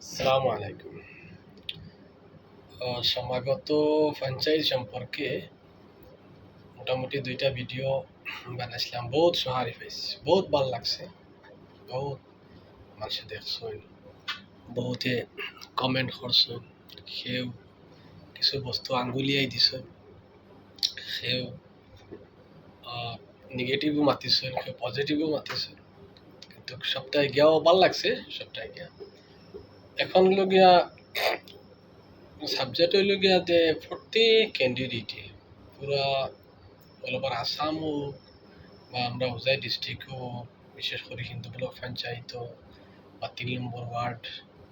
আসসালামু আলাইকুম। সমাগত পঞ্চায়েত সম্পর্কে মোটামুটি ২টা ভিডিও বানাইছিলাম। বহুত সঁহারি পাইছি, বহুত ভাল লাগছে, বহুত মানুষে দেখছেন, বহুতে কমেন্ট করছেন, সেও কিছু বস্তু আঙ্গুলিয়াই দিছেন, সেও নেগেটিভও মাতিছেন, সেও পজিটিভও মাতিছেন, কিন্তু সবটাই গিয়াও ভাল লাগছে। সবটাই গিয়া এখন লগিয়া সাবজেক্ট হইল গিয়া যে প্রত্যেক ক্যান্ডিডেটে পুরা অল ওভার আসামও বা আমরা হোজাই ডিস্ট্রিক্টও বিশেষ করে হিন্দু ব্লক পঞ্চায়েত বা ৩ নম্বর ওয়ার্ড,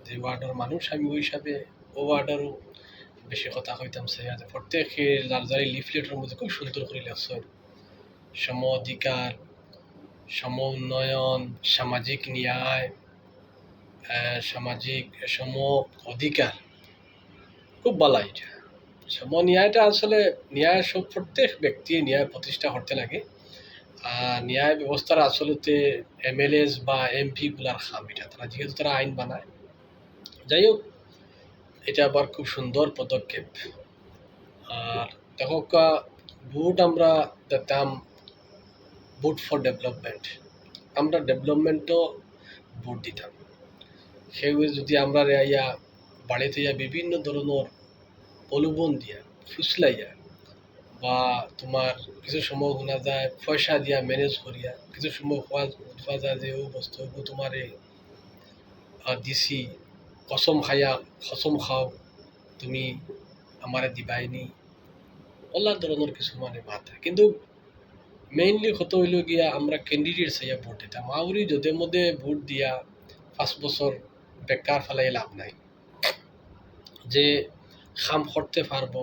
যে ওয়ার্ডের মানুষ আমি ওই হিসাবে ও ওয়ার্ডেরও বেশি কথা কইতাম চাই। প্রত্যেকে যার যার লিফলেটের মধ্যে খুব সুন্দর করে লেখছেন সম অধিকার, সম উন্নয়ন, সামাজিক ন্যায়, সামাজিক সম অধিকার। খুব ভালো এটা। সম ন্যায়টা আসলে ন্যায় সব প্রত্যেক ব্যক্তি ন্যায় প্রতিষ্ঠা করতে লাগে। ন্যায় ব্যবস্থার আসলতে এমএলএস বা এমপি গুলার খাম এটা, তারা যেহেতু তারা আইন বানায়। যাই হোক, এটা আবার খুব সুন্দর পদক্ষেপ। আর দেখো ভোট আমরা দিতাম, ভোট ফর ডেভেলপমেন্ট, আমরা ডেভেলপমেন্টও ভোট দিতাম। সেই যদি আমরা ইয়া বাড়িতে ইয়া বিভিন্ন ধরনের প্রলোভন দিয়া ফুসলাইয়া বা তোমার কিছু সময় শোনা যায় পয়সা দিয়া ম্যানেজ করিয়া, কিছু সময় খোয়া যায় যে ও বস্তু তোমার দিছি, কসম খাইয়া কসম খাও তুমি আমারে দিবাইনি, ওলা ধরনের কিছু মানে মাথা। কিন্তু মেইনলি কত হইল গিয়া আমরা ক্যান্ডিডেট চাইয়া ভোট দিতাম। আউরি যদে মধ্যে ভোট দিয়া 5 বছর বেকার ফেলাই লাভ নাই। যে খাম করতে পারবো,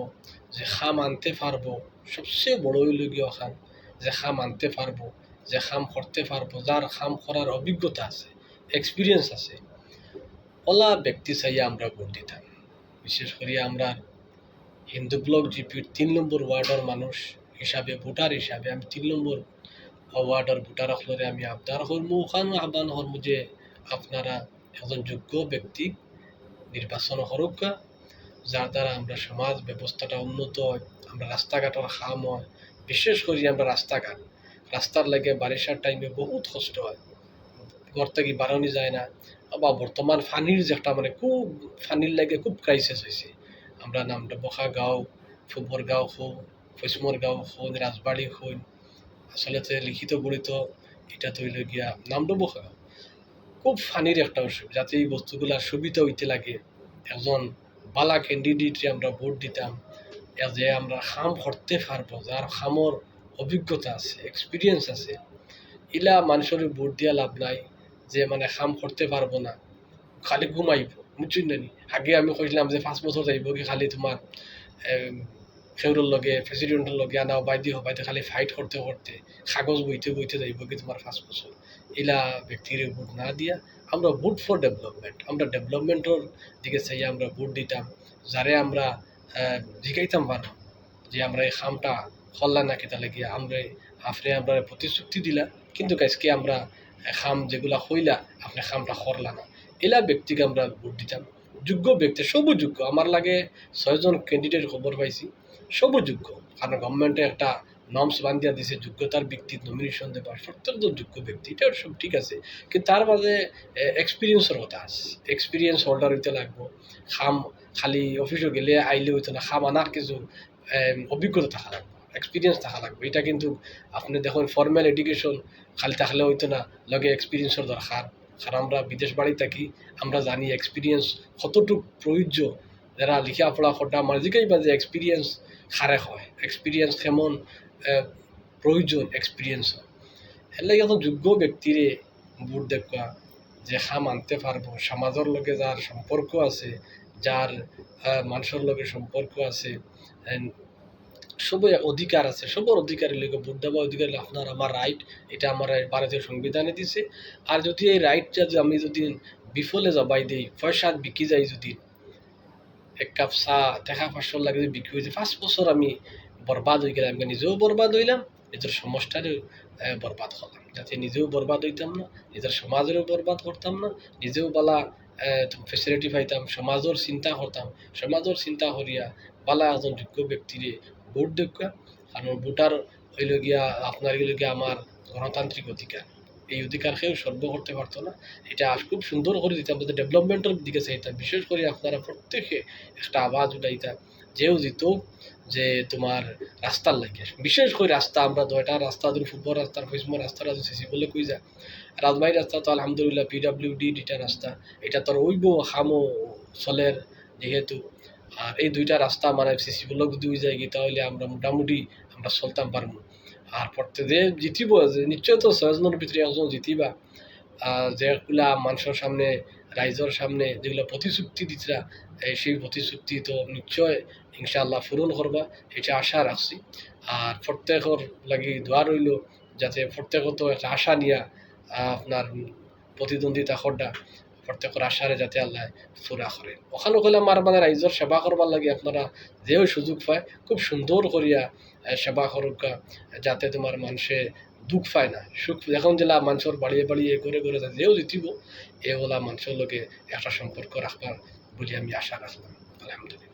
যে খাম আনতে পারবো, সবচেয়ে বড় হইল গিয়া খাম যে খাম আনতে পারবো, যে খাম করতে পারবো, যার খাম করার অভিজ্ঞতা আছে, এক্সপিরিয়েন্স আছে, ওলা ব্যক্তি চাইয়া আমরা ভোট দিতাম। বিশেষ করে আমরা হিন্দু ব্লক জিপির ৩ নম্বর ওয়ার্ডের মানুষ হিসাবে, ভোটার হিসাবে আমি ৩ নম্বর ওয়ার্ডের ভোটার হলরে আমি আবদার করবো, ওখানে আহ্বান করবো যে আপনারা একজন যোগ্য ব্যক্তি নির্বাচন করুক, যার দ্বারা আমরা সমাজ ব্যবস্থাটা উন্নত হয়, আমরা রাস্তাঘাটের খাম হয়। বিশেষ করে আমরা রাস্তার লাগে বারিশার টাইমে বহুত কষ্ট হয়, ঘর থেকে বাড়ানি যায় না। বা বর্তমান ফানির যে একটা মানে খুব ফানির লাগে খুব ক্রাইসিস হয়েছে। আমরা নামটা বখা গাঁও, ফুবর গাঁও খুন, ফৈসমর গাঁও খুন, রাজবাড়ি খুন, আসলে লিখিত গড়িত এটা তৈল গিয়া নামটা বখা গাঁও খুব ফানির একটা অসুবিধা। যাতে এই বস্তুগুলার সুবিধা হইতে লাগে, একজন বালা ক্যান্ডিডেটে আমরা ভোট দিতাম যে আমরা খাম করতে পারবো, যার খামর অভিজ্ঞতা আছে, এক্সপিরিয়েন্স আছে। ইলা মানুষের ভোট দিয়া লাভ নাই যে মানে খাম করতে পারবো না, খালি ঘুমাইব, বুঝছেন না নি? আগে আমি কইছিলাম যে 5 বছর যাইব কি খালি তোমার খেউরের লগে প্রেসিডেন্টের লগে আনা বাইদি হবাইতে খালি ফাইট করতে করতে কাগজ বইতে বইতে যাইব কি তোমার 5 বছর। ইলা ব্যক্তির ভোট না দিয়া আমরা ভোট ফর ডেভেলপমেন্ট, আমরা ডেভেলপমেন্টের দিকে চাইয়া আমরা ভোট দিতাম। যারে আমরা জিগাইতাম পারো যে আমরা এই খামটা হল্লা না কেতা লাগিয়া আমরা আমরা প্রতিশ্রুতি দিলা, কিন্তু আজকে আমরা খাম যেগুলা হইলা আপনি খামটা করলা না, এলা ব্যক্তিকে আমরা ভোট দিতাম। যোগ্য ব্যক্তি, সবু যোগ্য। আমার লাগে 6জন ক্যান্ডিডেট খবর পাইছি, সবু যোগ্য। কারণ গভর্নমেন্টে একটা নর্মস বান্ধিয়া দিছে যোগ্যতার ভিত্তিত নমিনেশন দেবার, প্রত্যেকজন যোগ্য ব্যক্তি, এটা সব ঠিক আছে। কিন্তু তার মাঝে এক্সপিরিয়েন্সের কথা আছে, এক্সপিরিয়েন্স হোল্ডার হইতে লাগবো। খাম খালি অফিসে গেলে আইলে হইতো না, খাম আনার কিছু অভিজ্ঞতা থাকা লাগবে, এক্সপিরিয়েন্স থাকা লাগবে। এটা কিন্তু আপনি দেখুন ফর্মাল এডুকেশন খালি থাকলে হইতো না, লগে এক্সপিরিয়েন্সের দরকার। কারণ আমরা বিদেশ বাড়ি থাকি, আমরা জানি এক্সপিরিয়েন্স কতটুকু প্রয়োজ্য। যারা লেখাপড়া করা মানে জিজ্ঞাসা বা যে এক্সপিরিয়েন্স খারে হয়, এক্সপিরিয়েন্স কেমন প্রয়োজন, এক্সপিরিয়েন্স হয়। এর লাগে এখন যোগ্য ব্যক্তিরে ভোট দেখা, যে খাম আনতে পারবো, সমাজের লগে যার সম্পর্ক আছে, যার মানুষের লগে সম্পর্ক আছে, সবই অধিকার আছে, সবার অধিকারের লগে ভোট দেওয়া অধিকার আপনার আমার রাইট। এটা আমার ভারতীয় সংবিধানে দিছে। আর যদি এই রাইটটা আমি যদি বিফলে জবাই দিই, পয়সা বিকি যাই, যদি এক কাপ চা টাকা 500 লাগে যদি বিক্রি হয়েছে, 5 বছর আমি বরবাদ হয়ে গেলাম, আমি নিজেও বরবাদ হইলাম, নিজের সমাজটারও বরবাদ হলাম। যাতে নিজেও বরবাদ হইতাম না, নিজের সমাজেরও বরবাদ করতাম না, নিজেও বালা ফেসিলিটি পাইতাম, সমাজের চিন্তা করতাম, সমাজের চিন্তা করিয়া বালা একজন যোগ্য ব্যক্তিরে ভোট দেখা। কারণ ভোটার হইল গিয়া আপনার হইল গিয়া আমার গণতান্ত্রিক অধিকার। এই অধিকার কেউ সর্ব করতে পারতো না। এটা খুব সুন্দর করে দিতাম, যাতে ডেভেলপমেন্টের দিকে চাইতাম। বিশেষ করে আপনারা প্রত্যেকে একটা আওয়াজ উঠাইতা, যেও দিত যে তোমার রাস্তার লাগে, বিশেষ করে রাস্তা। আমরা দুইটা রাস্তা ধরুন, ফুটবল রাস্তার পশ্চিম রাস্তাটা সিসি বলে কই যা, রাজবাড়ি রাস্তা তো আলহামদুলিল্লাহ পিডাব্লিউডি এটা রাস্তা, এটা তোর ওইব খামো চলের যেহেতু। আর এই দুইটা রাস্তা মানে সিসি ব্লক দুই যায় কি, তাহলে আমরা মোটামুটি আমরা চলতাম পারবো। আর প্রত্যেক যে জিতিব, যে নিশ্চয় তো 6 জনের ভিতরে একজন জিতিবা। যেগুলা মানুষের সামনে, রাইজর সামনে যেগুলা প্রতিশ্রুতি দিতরা, সেই প্রতিশ্রুতি তো নিশ্চয় ইনশাআল্লাহ পূরণ করবা, এটা আশা রাখছি। আর প্রত্যেকের লাগি দোয়া রইল, যাতে প্রত্যেক তো একটা আশা নিয়া আপনার প্রতিদ্বন্দ্বিতা করডা, প্রত্যেকের আশারে যাতে আল্লাহ পুরা করে। ওখানে গেলে আমার মানে রাইজর সেবা করবার লাগে আপনারা যেও সুযোগ পায় খুব সুন্দর করিয়া সেবা করুকা, যাতে তোমার মানুষে দুঃখ পায় না, সুখ। এখন জেলা মানুষের বাড়িয়ে বাড়িয়ে করে করে যেও জিতিব, এগুলা মানুষের লগে একটা সম্পর্ক রাখবার বলে আমি আশা রাখলাম। আলহামদুলিল্লাহ।